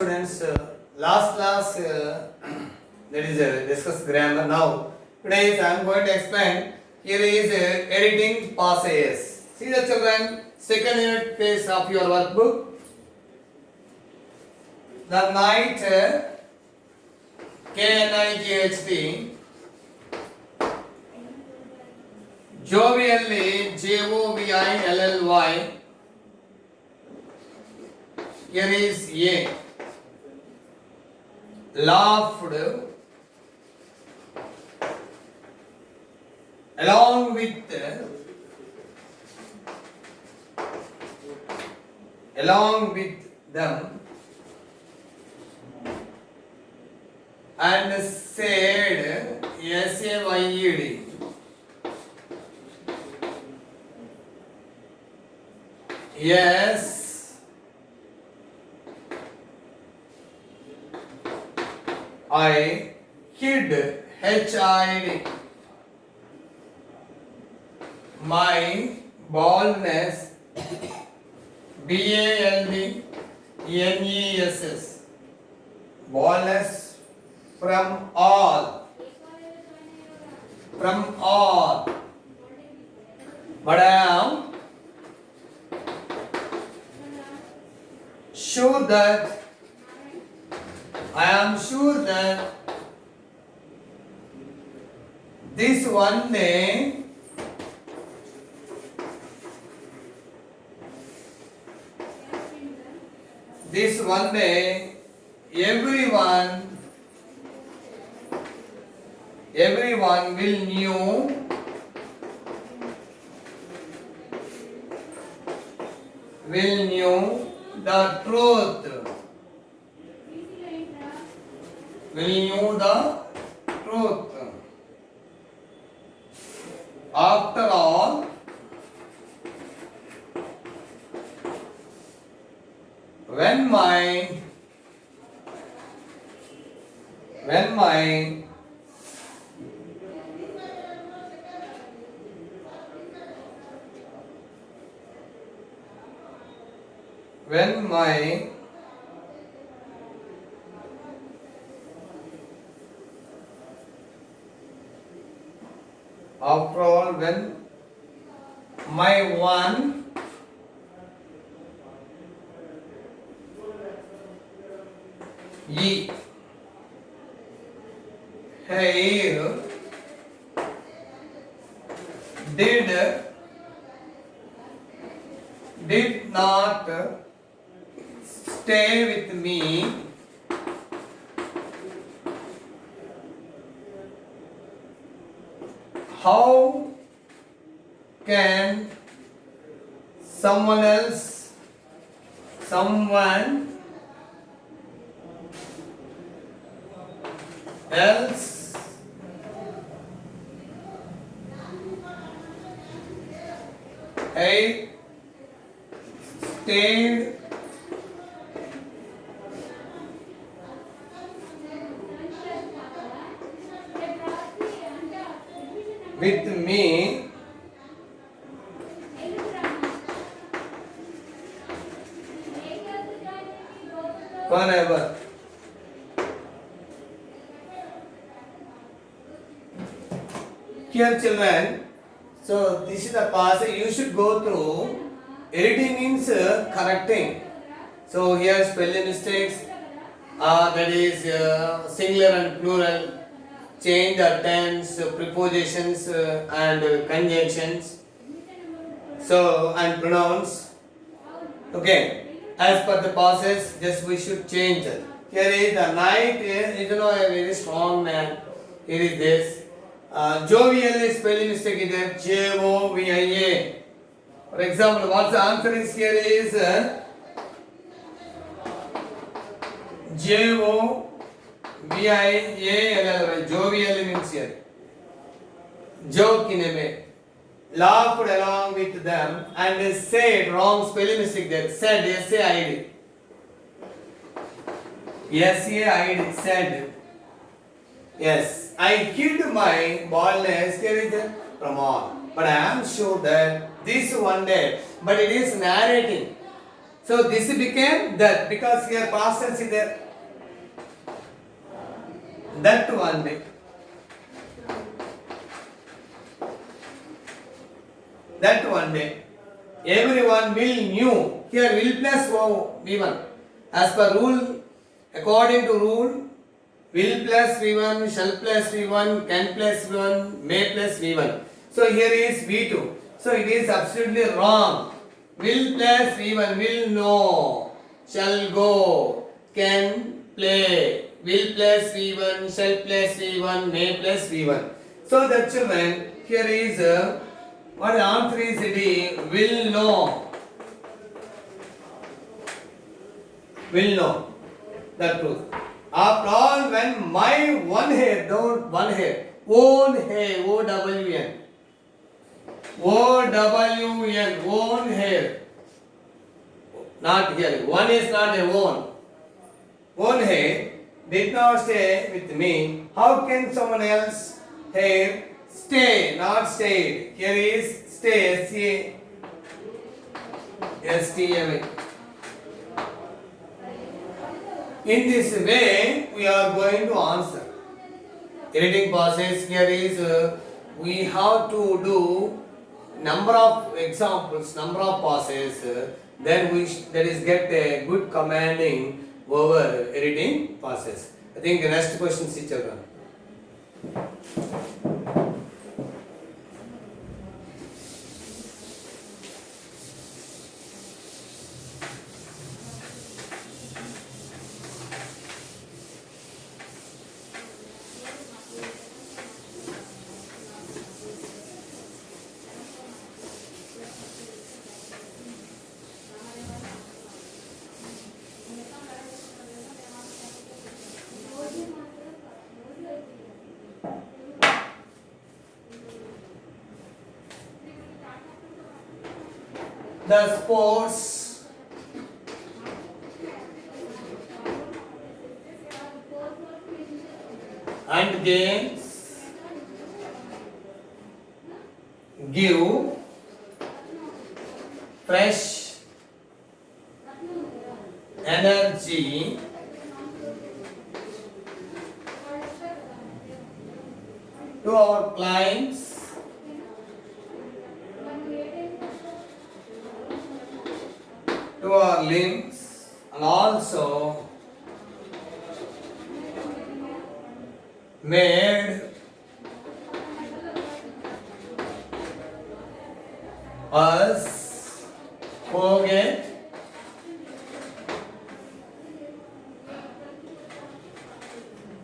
Students, last class that is discuss grammar. Now today I am going to explain. Here is editing passages. See the children, second unit page of your workbook. The night, KNIGHT, jovially, JOVILLY. Here is A. Laughed along with them and said SAYED. Yes, I hid HID my baldness BALDNESS baldness from all but I am sure that this one day everyone will knew the truth. After all, when my after all, when my one ye hair did not stay with me, how can someone else I stayed with me forever. Here children, so this is the passage you should go through. Editing means correcting. So here spelling mistakes, that is singular and plural, change the tense, prepositions and conjunctions, so and pronouns. Okay, as per the passage, just we should change it. Here is the night is a very strong man. Here is this. Jovial spelling mistake is there. JOVIA. For example, what the answer is here is JOVIALL. Jovial means here. Joke in a way. Laughed along with them and said, wrong spelling mistake there. Said, SAID. SAID, said. Yes, I hid my baldness from all. But I am sure that this one day, but it is narrating. So this became that because here past tense is there. That one day. That one day. Everyone will knew. Here will plus V1. As per rule, according to rule, will plus V1, shall plus V1, can plus V1, may plus V1. So here is V2. So it is absolutely wrong. Will plus V1, will know, shall go, can play, will plus V1, shall plus V1, may plus V1. So the children, here is what the answer is D, will know. Will know. The truth. After all, when my one hair, don't one hair, own hair, O-W-N. O-W-N, own hair. Not here. One is not a own. Own hair did not stay with me. How can someone else hair stay? Not stayed. Here is stay. S-T-A. In this way, we are going to answer. Reading process here is we have to do number of examples, number of passes. Then we that is get a good commanding over editing process. I think the next question is children. The sports and games give fresh energy to our clients to our limbs and also made us forget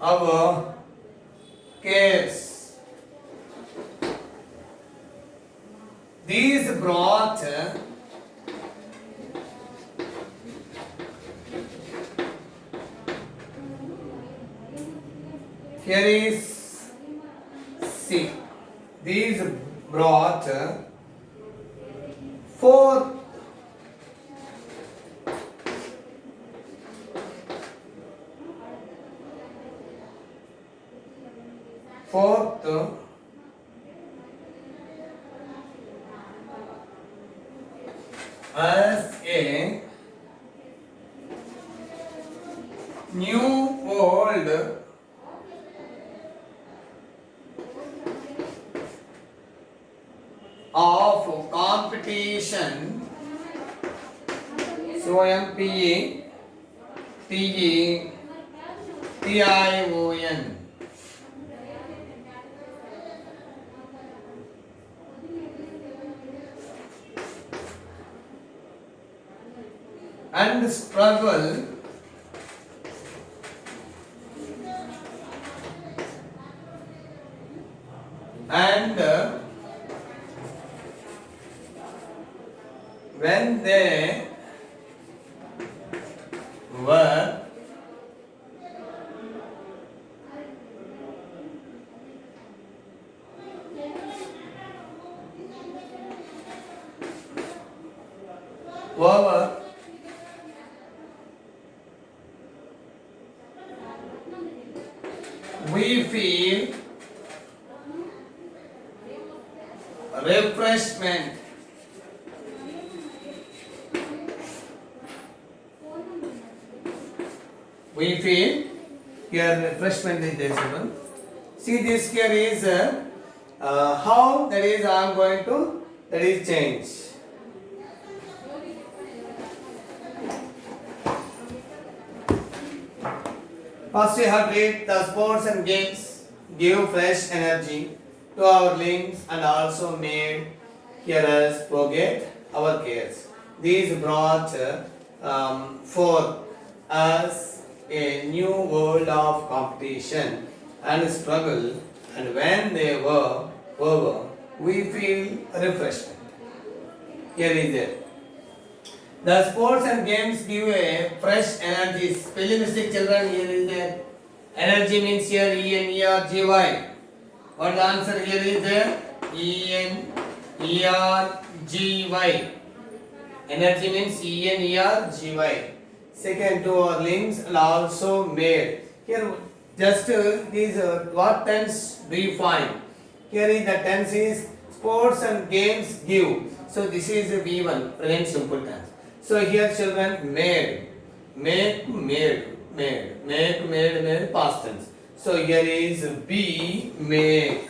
our cares. These brought here is C. These brought forth as a new world of competition. So competition and struggle and when they were over we feel refreshment we feel here refreshment is there, children. See, this here is how that is I am going to that is change. First we have read the sports and games give fresh energy to our limbs and also made here us forget our cares. These brought forth us a new world of competition and struggle, and when they were over, we feel refreshment. Here is it. The sports and games give a fresh energy. Spelling mistake, children. Here is there. Energy means here ENERGY. What the answer here is there? ENERGY. Energy means ENERGY. Second, to our limbs and also made. Here, just these what tense do you find? Here is the tense is sports and games give. So this is a V1, present simple tense. So here children made, make, made, past tense. So here is be, make.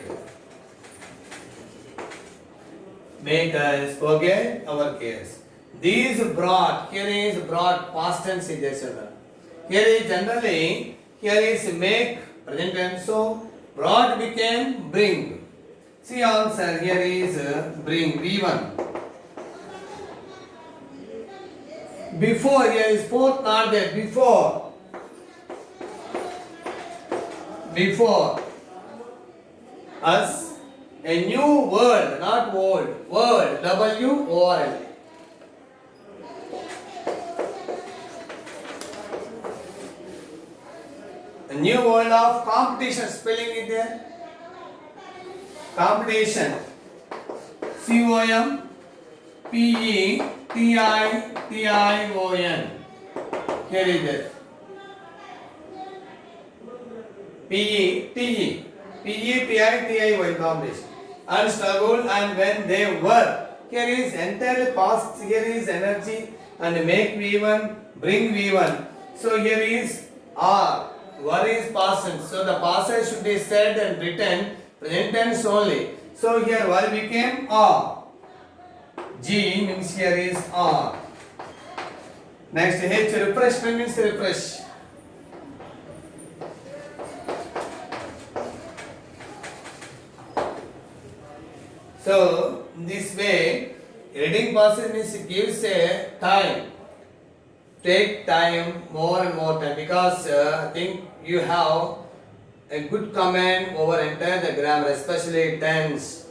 Make us forget our cares. These brought, here is brought, past tense is there, children. Here is generally, here is make, present tense. So brought became bring. See answer, here is bring, V1. Before, here is fourth not there, before us a new world, not world, world, W-O-R-L. A new world of competition, spelling is there. Competition, COMPETITION. Here is it. PETITION competition. And struggle, and when they were. Here is entirely past, here is energy, and make V1, bring V1. So here is R. Were is past tense. So the past tense should be said and written present tense only. So here were became R. G means here is R. Next H, refreshment means refresh. So this way reading process means it gives a time. Take time, more and more time, because I think you have a good command over entire the grammar, especially tense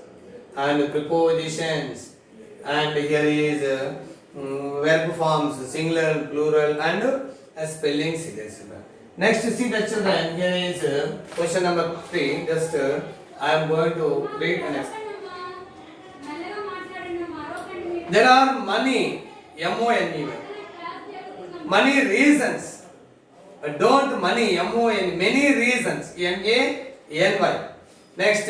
and prepositions, and here is verb forms, singular, plural, and spellings. Next, see the children. Here is question number 3. Just I am going to read and explain. There are many, M-O-N-E, many reasons. Don't money, M-O-N, many reasons, N-A-N-Y. Next,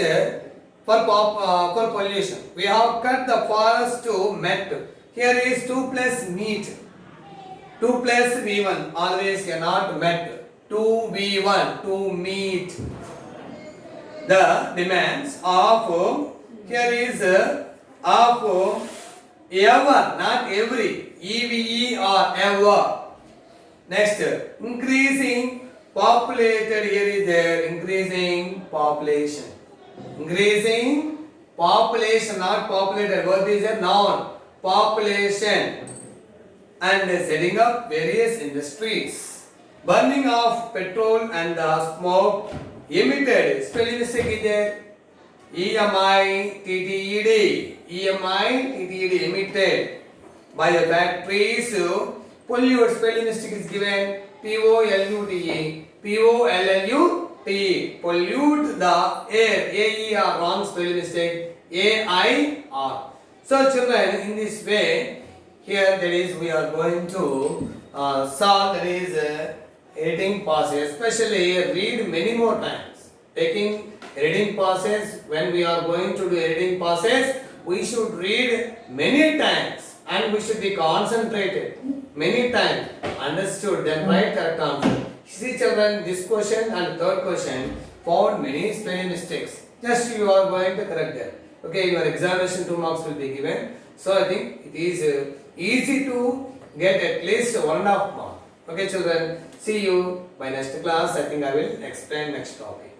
for pollution, we have cut the forest to met. Here is 2 plus meet. 2 plus V1, always not met. 2V1, to meet. The demands of, here is of ever, not every, E-V-E-R, ever. Next, increasing populated, here is there, increasing population. Increasing population, not populated, what is a noun? Population. And setting up various industries. Burning of petrol and the smoke emitted. Spelling mistake is there. E-M-I-T-T-E-D. E-M-I-T-T-E-D, emitted by the factories. Pollute, spelling mistake is given. P-O-L-U-T-E. P-O-L-L-U-T-E. Pollute the air. A-E-R, wrong spelling mistake. A-I-R. So children, in this way, here that is we are going to solve, that is reading process. Especially read many more times. Taking reading process, when we are going to do reading process, we should read many times and we should be concentrated many times. Understood? Then write correct answer. See children, this question and third question found many spelling mistakes. Just you are going to correct them. Okay, your examination 2 marks will be given. So I think it is easy to get at least 1.5 mark. Okay children, see you by next class. I think I will explain next topic.